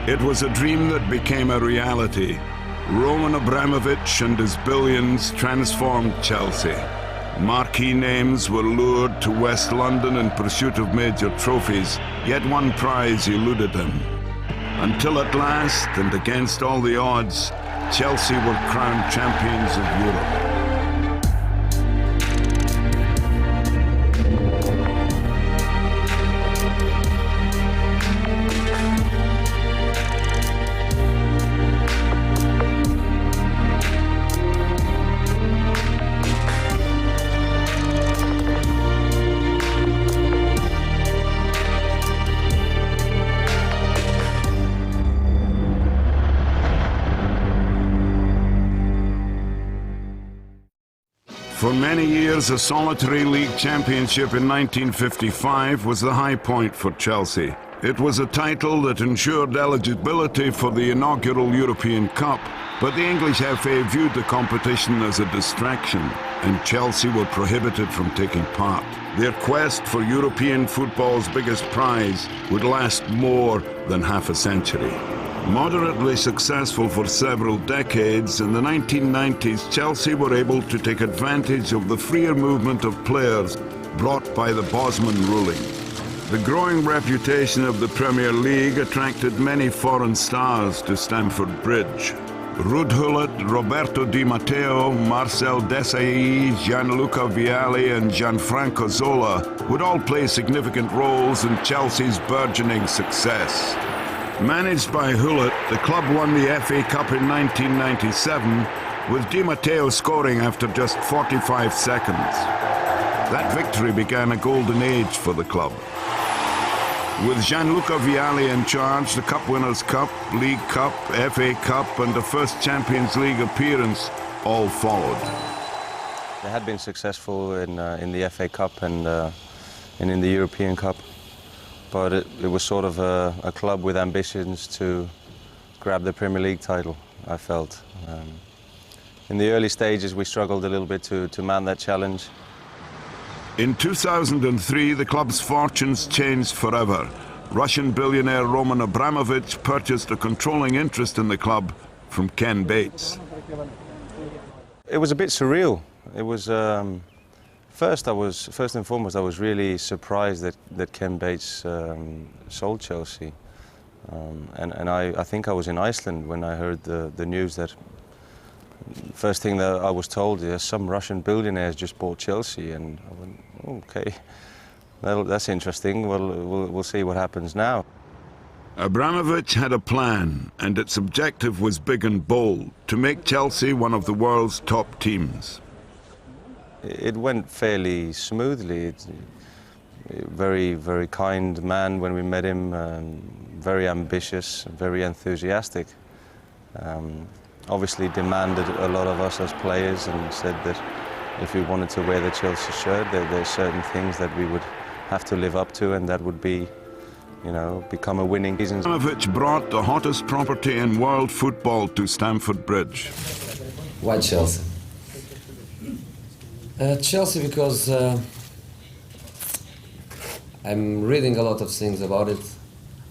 It was a dream that became a reality. Roman Abramovich and his billions transformed Chelsea. Marquee names were lured to West London in pursuit of major trophies, yet one prize eluded them. Until at last, and against all the odds, Chelsea were crowned champions of Europe. For many years, a solitary league championship in 1955 was the high point for Chelsea. It was a title that ensured eligibility for the inaugural European Cup, but the English FA viewed the competition as a distraction, and Chelsea were prohibited from taking part. Their quest for European football's biggest prize would last more than half a century. Moderately successful for several decades, in the 1990s Chelsea were able to take advantage of the freer movement of players brought by the Bosman ruling. The growing reputation of the Premier League attracted many foreign stars to Stamford Bridge. Ruud Gullit, Roberto Di Matteo, Marcel Desailly, Gianluca Vialli and Gianfranco Zola would all play significant roles in Chelsea's burgeoning success. Managed by Gullit, the club won the FA Cup in 1997, with Di Matteo scoring after just 45 seconds. That victory began a golden age for the club. With Gianluca Vialli in charge, the Cup Winners' Cup, League Cup, FA Cup and the first Champions League appearance all followed. They had been successful in the FA Cup and in the European Cup. But it was sort of a club with ambitions to grab the Premier League title, I felt. In the early stages we struggled a little bit to mount that challenge. In 2003, the club's fortunes changed forever. Russian billionaire Roman Abramovich purchased a controlling interest in the club from Ken Bates. It was a bit surreal. It was first and foremost, I was really surprised that Ken Bates sold Chelsea. And I think I was in Iceland when I heard the news that first thing that I was told is some Russian billionaires just bought Chelsea, and I went, okay, that's interesting. We'll see what happens now. Abramovich had a plan, and its objective was big and bold, to make Chelsea one of the world's top teams. It went fairly smoothly. Very, very kind man when we met him, very ambitious, very enthusiastic. Obviously demanded a lot of us as players and said that if we wanted to wear the Chelsea shirt, there's certain things that we would have to live up to, and that would be, you know, become a winning season. Abramovich brought the hottest property in world football to Stamford Bridge. Why Chelsea? Chelsea because I'm reading a lot of things about it.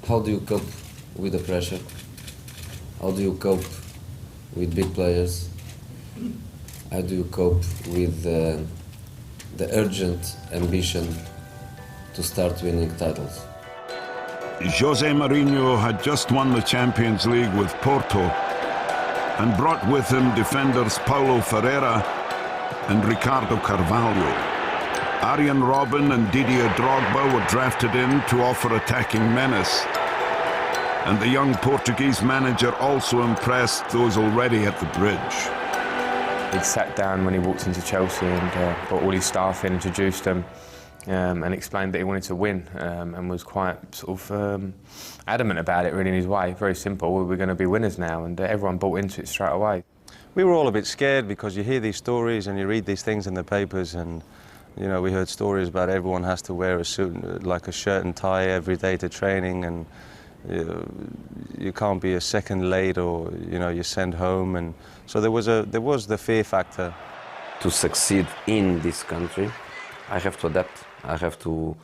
How do you cope with the pressure? How do you cope with big players? How do you cope with the urgent ambition to start winning titles? Jose Mourinho had just won the Champions League with Porto and brought with him defenders Paulo Ferreira and Ricardo Carvalho. Arjen Robben and Didier Drogba were drafted in to offer attacking menace. And the young Portuguese manager also impressed those already at the bridge. He sat down when he walked into Chelsea and brought all his staff in, introduced them, and explained that he wanted to win, and was quite sort of adamant about it, really, in his way. Very simple. We're going to be winners now, and everyone bought into it straight away. We were all a bit scared because you hear these stories and you read these things in the papers, and you know, we heard stories about everyone has to wear a suit, like a shirt and tie every day to training, and you can't be a second late, or you know, you're sent home, and so there was the fear factor. To succeed in this country, I have to adapt. I have to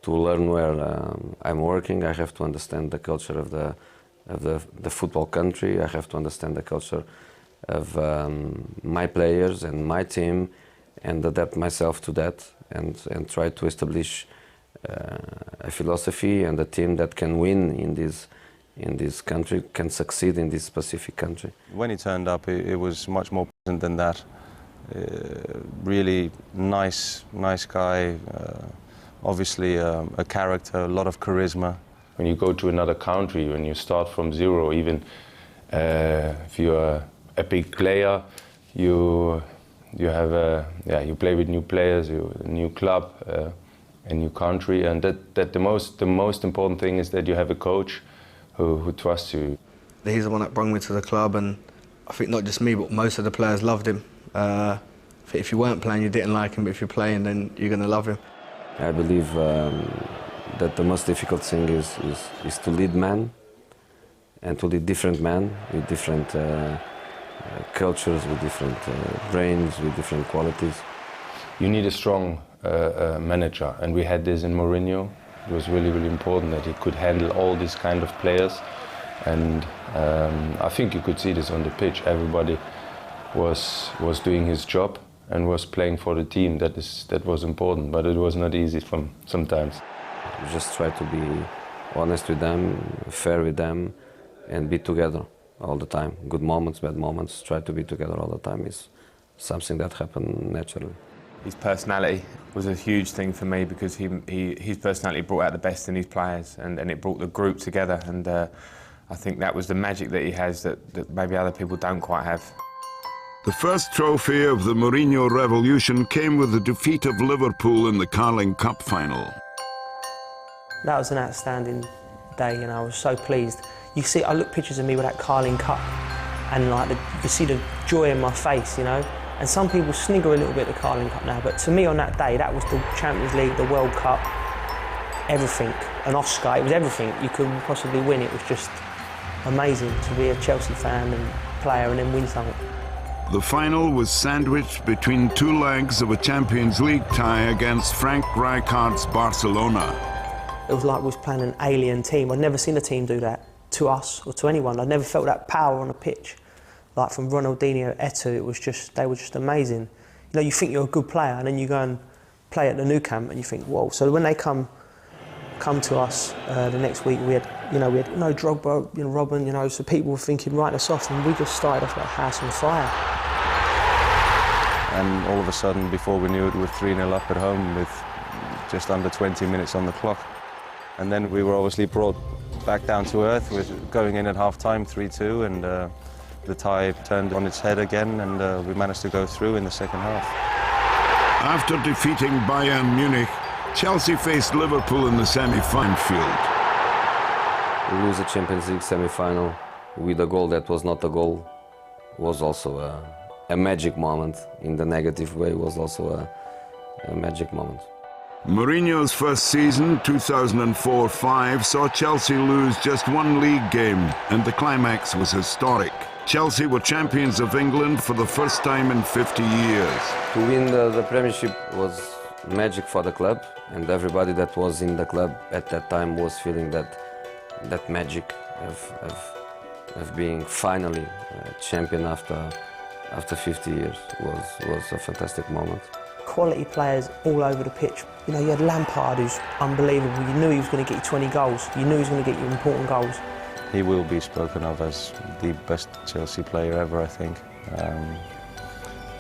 learn where I'm working. I have to understand the culture of the football country. I have to understand the culture of my players and my team, and adapt myself to that, and try to establish a philosophy and a team that can win in this country, can succeed in this specific country. When he turned up, it was much more pleasant than that. Really nice guy, obviously a character, a lot of charisma. When you go to another country, when you start from zero, even if you're a big player, you play with new players, a new club, a new country, and that the most important thing is that you have a coach who trusts you. He's the one that brought me to the club, and I think not just me, but most of the players loved him. I think if you weren't playing, you didn't like him, but if you're playing, then you're going to love him. I believe that the most difficult thing is to lead men, and to lead different men with different cultures, with different brains, with different qualities. You need a strong manager, and we had this in Mourinho. It was really, really important that he could handle all these kind of players, and I think you could see this on the pitch. Everybody was doing his job and was playing for the team. That was important, but it was not easy sometimes. We just try to be honest with them, fair with them, and be together all the time. Good moments, bad moments, try to be together all the time is something that happened naturally. His personality was a huge thing for me, because his personality brought out the best in his players, and it brought the group together, and I think that was the magic that he has that maybe other people don't quite have. The first trophy of the Mourinho revolution came with the defeat of Liverpool in the Carling Cup final. That was an outstanding day, and I was so pleased. You see, I look pictures of me with that Carling Cup, and like you can see the joy in my face, you know. And some people snigger a little bit at the Carling Cup now, but to me on that day, that was the Champions League, the World Cup, everything, an Oscar. It was everything you could possibly win. It was just amazing to be a Chelsea fan and player and then win something. The final was sandwiched between two legs of a Champions League tie against Frank Rijkaard's Barcelona. It was like we was playing an alien team. I'd never seen a team do that to us or to anyone. I'd never felt that power on a pitch. Like from Ronaldinho, Eto'o, it was just, they were just amazing. You know, you think you're a good player, and then you go and play at the Nou Camp, and you think, whoa. So when they come to us the next week, we had no Drogba, Robin, so people were thinking, writing us off, and we just started off like house on fire. And all of a sudden, before we knew it, we were 3-0 up at home with just under 20 minutes on the clock. And then we were obviously brought back down to earth with going in at half-time 3-2, and the tie turned on its head again, and we managed to go through in the second half. After defeating Bayern Munich, Chelsea faced Liverpool in the semi-final field. We lose a Champions League semi-final with a goal that was not a goal. Was also a magic moment. In the negative way, was also a magic moment. Mourinho's first season, 2004-05, saw Chelsea lose just one league game, and the climax was historic. Chelsea were champions of England for the first time in 50 years. To win the Premiership was magic for the club, and everybody that was in the club at that time was feeling that magic of being finally champion after 50 years was a fantastic moment. Quality players all over the pitch. You know, you had Lampard, who's unbelievable. You knew he was going to get you 20 goals. You knew he was going to get you important goals. He will be spoken of as the best Chelsea player ever, I think.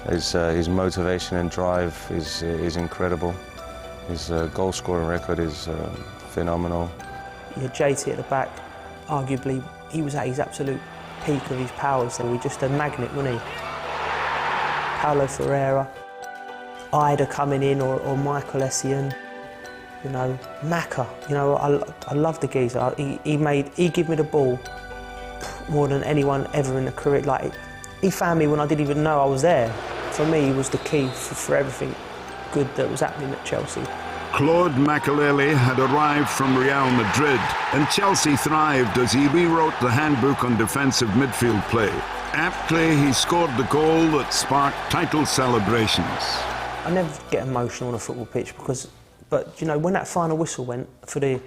His motivation and drive is incredible. His goal-scoring record is phenomenal. You had JT at the back. Arguably, he was at his absolute peak of his powers. He was just a magnet, wasn't he? Paulo Ferreira, Ida coming in, or Michael Essien, Maka. I love the geezer. He gave me the ball more than anyone ever in the career. Like, he found me when I didn't even know I was there. For me, he was the key for everything good that was happening at Chelsea. Claude Makelele had arrived from Real Madrid, and Chelsea thrived as he rewrote the handbook on defensive midfield play. Aptly, he scored the goal that sparked title celebrations. I never get emotional on a football pitch but when that final whistle went for the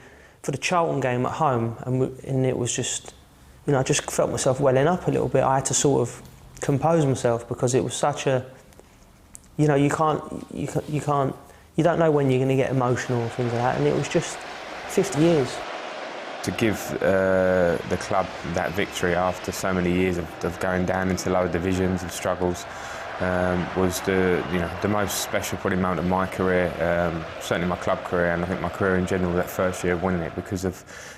Charlton game at home, and it was just, you know, I just felt myself welling up a little bit. I had to sort of compose myself because it was such a, you know, you don't know when you're going to get emotional and things like that, and it was just 50 years. To give the club that victory after so many years of going down into lower divisions and struggles was the most special probably moment of my career, certainly my club career, and I think my career in general, that first year of winning it, because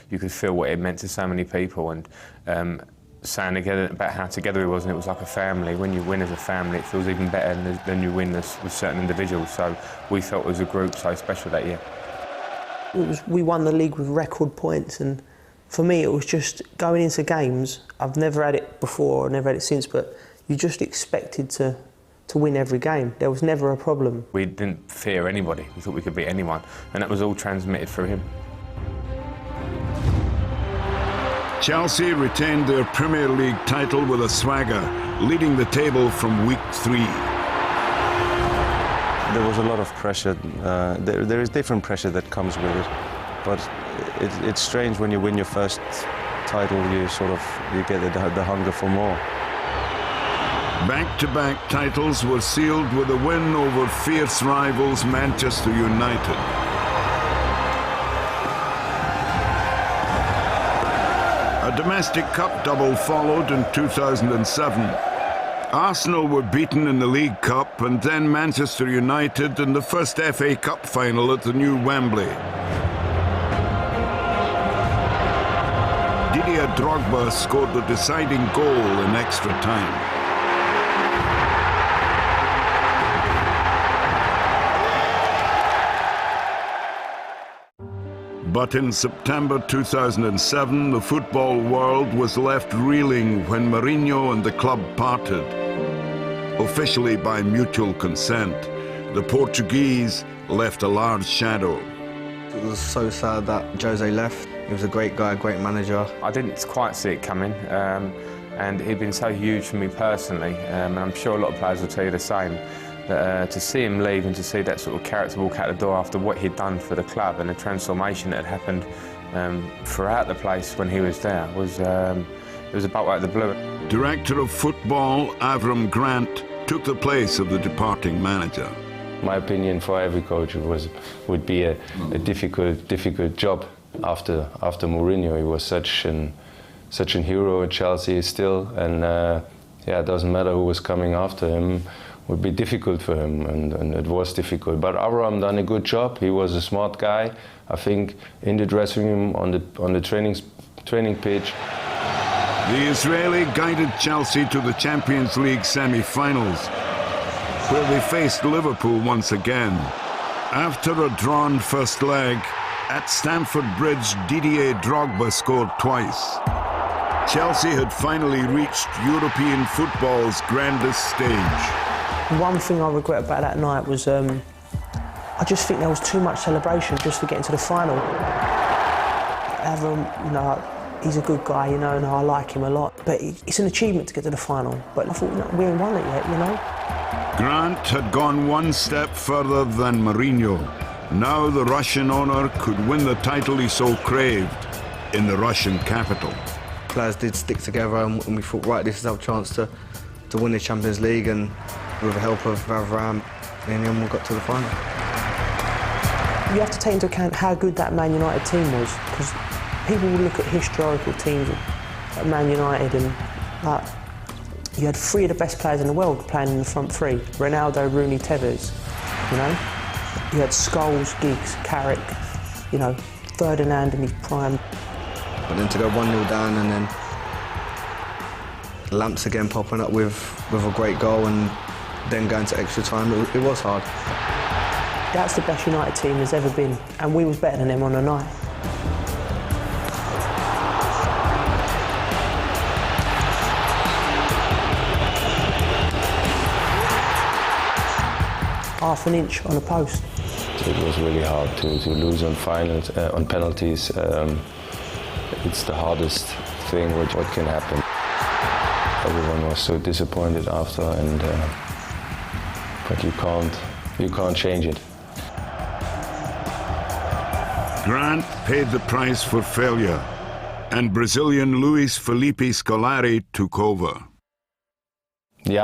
you could feel what it meant to so many people, and saying together about how together it was, and it was like a family. When you win as a family, it feels even better than you win with certain individuals. So we felt as a group so special that year. We won the league with record points, and for me it was just going into games. I've never had it before, or never had it since, but you just expected to win every game. There was never a problem. We didn't fear anybody. We thought we could beat anyone, and that was all transmitted through him. Chelsea retained their Premier League title with a swagger, leading the table from week 3. There was a lot of pressure. There is different pressure that comes with it, but it's strange when you win your first title. You get the hunger for more. Back-to-back titles were sealed with a win over fierce rivals Manchester United. A domestic cup double followed in 2007. Arsenal were beaten in the League Cup, and then Manchester United in the first FA Cup final at the new Wembley. Didier Drogba scored the deciding goal in extra time. But in September 2007, the football world was left reeling when Mourinho and the club parted. Officially by mutual consent, the Portuguese left a large shadow. It was so sad that Jose left. He was a great guy, a great manager. I didn't quite see it coming, and he'd been so huge for me personally, and I'm sure a lot of players will tell you the same. To see him leave and to see that sort of character walk out the door after what he'd done for the club and the transformation that had happened throughout the place when he was there it was a bolt out of the blue. Director of Football Avram Grant took the place of the departing manager. My opinion, for every coach, would be a difficult job after Mourinho. He was such an hero at Chelsea still, and it doesn't matter who was coming after him. Would be difficult for him, and it was difficult. But Avram done a good job. He was a smart guy. I think in the dressing room, on the training pitch. The Israeli guided Chelsea to the Champions League semi-finals, where they faced Liverpool once again. After a drawn first leg, at Stamford Bridge, Didier Drogba scored twice. Chelsea had finally reached European football's grandest stage. One thing I regret about that night was I just think there was too much celebration just for getting to the final. Avram, you know, he's a good guy, you know, and I like him a lot. But it's an achievement to get to the final. But I thought, no, we ain't won it yet, you know. Grant had gone one step further than Mourinho. Now the Russian owner could win the title he so craved in the Russian capital. Players did stick together, and we thought, right, this is our chance to win the Champions League, and with the help of Avram, and then we got to the final. You have to take into account how good that Man United team was, because people will look at historical teams at Man United, and you had 3 of the best players in the world playing in the front 3. Ronaldo, Rooney, Tevez, you know. You had Scholes, Giggs, Carrick, you know, Ferdinand in his prime. But then to go 1-0 down, and then Lamps again popping up with a great goal, and then going to extra time, it was hard. That's the best United team there's ever been, and we was better than them on the night. Half an inch on a post. It was really hard to lose on finals, on penalties. It's the hardest thing what can happen. Everyone was so disappointed after, and but you can't change it. Grant paid the price for failure. and Brazilian Luis Felipe Scolari took over.